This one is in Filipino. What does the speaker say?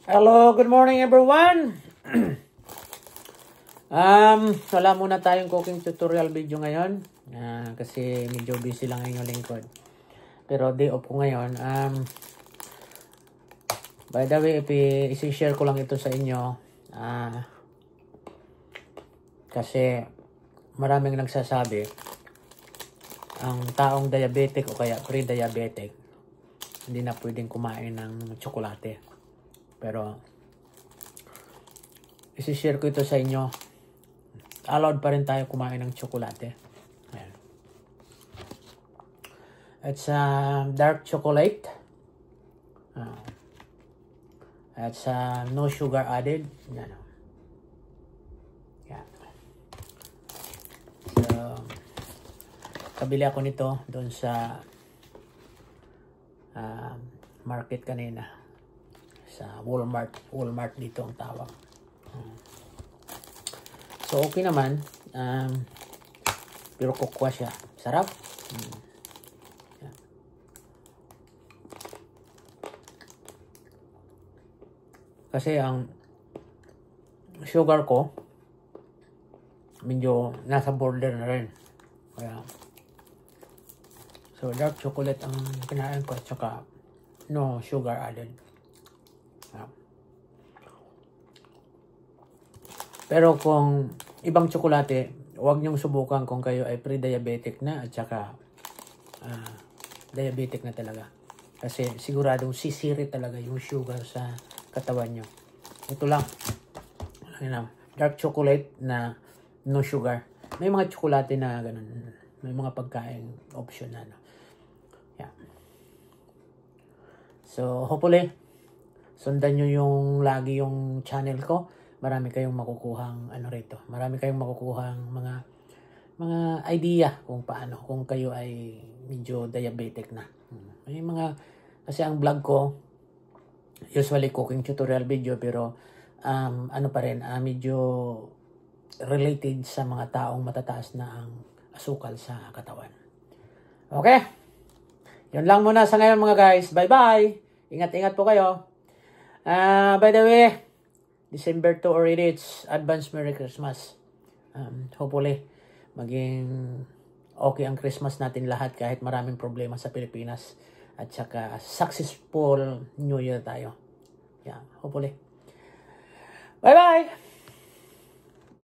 Hello, good morning everyone. Wala muna tayong cooking tutorial video ngayon kasi medyo busy lang ang inyong lingkod. Pero day off ko ngayon. By the way, isi-share ko lang ito sa inyo kasi maraming nagsasabi ang taong diabetic o kaya pre-diabetic hindi na pwedeng kumain ng tsokolate. Pero isi-share ko ito sa inyo. Allowed pa rin tayo kumain ng tsokolate. Ayan. It's dark chocolate. It's no sugar added. Yan. Yan. So, kabili ako nito doon sa market kanina. Sa Walmart dito ang tawag. So okay naman, pero kukwa siya. Sarap. Kasi ang sugar ko medyo nasa border na rin. Kaya so dark chocolate ang kinain ko at saka no sugar added. Pero kung ibang tsokolate, huwag niyong subukan kung kayo ay pre-diabetic na at saka diabetic na talaga. Kasi siguradong sisiri talaga yung sugar sa katawan niyo. Ito lang. Dark chocolate na no sugar. May mga tsokolate na ganun. May mga pagkain option na. Yeah. So, hopefully, sundan nyo yung lagi yung channel ko. Marami kayong makukuhang rito. Marami kayong makukuhang mga idea kung paano kung kayo ay medyo diabetic na. May mga kasi ang vlog ko usually cooking tutorial video pero pa rin medyo related sa mga taong matataas na ang asukal sa katawan. Okay? Yun lang muna sa ngayon mga guys. Bye-bye! Ingat-ingat po kayo. By the way, December 2 already, it's advance Merry Christmas. Hopefully, maging okay ang Christmas natin lahat kahit maraming problema sa Pilipinas. At saka successful New Year tayo. Yeah, hopefully. Bye-bye!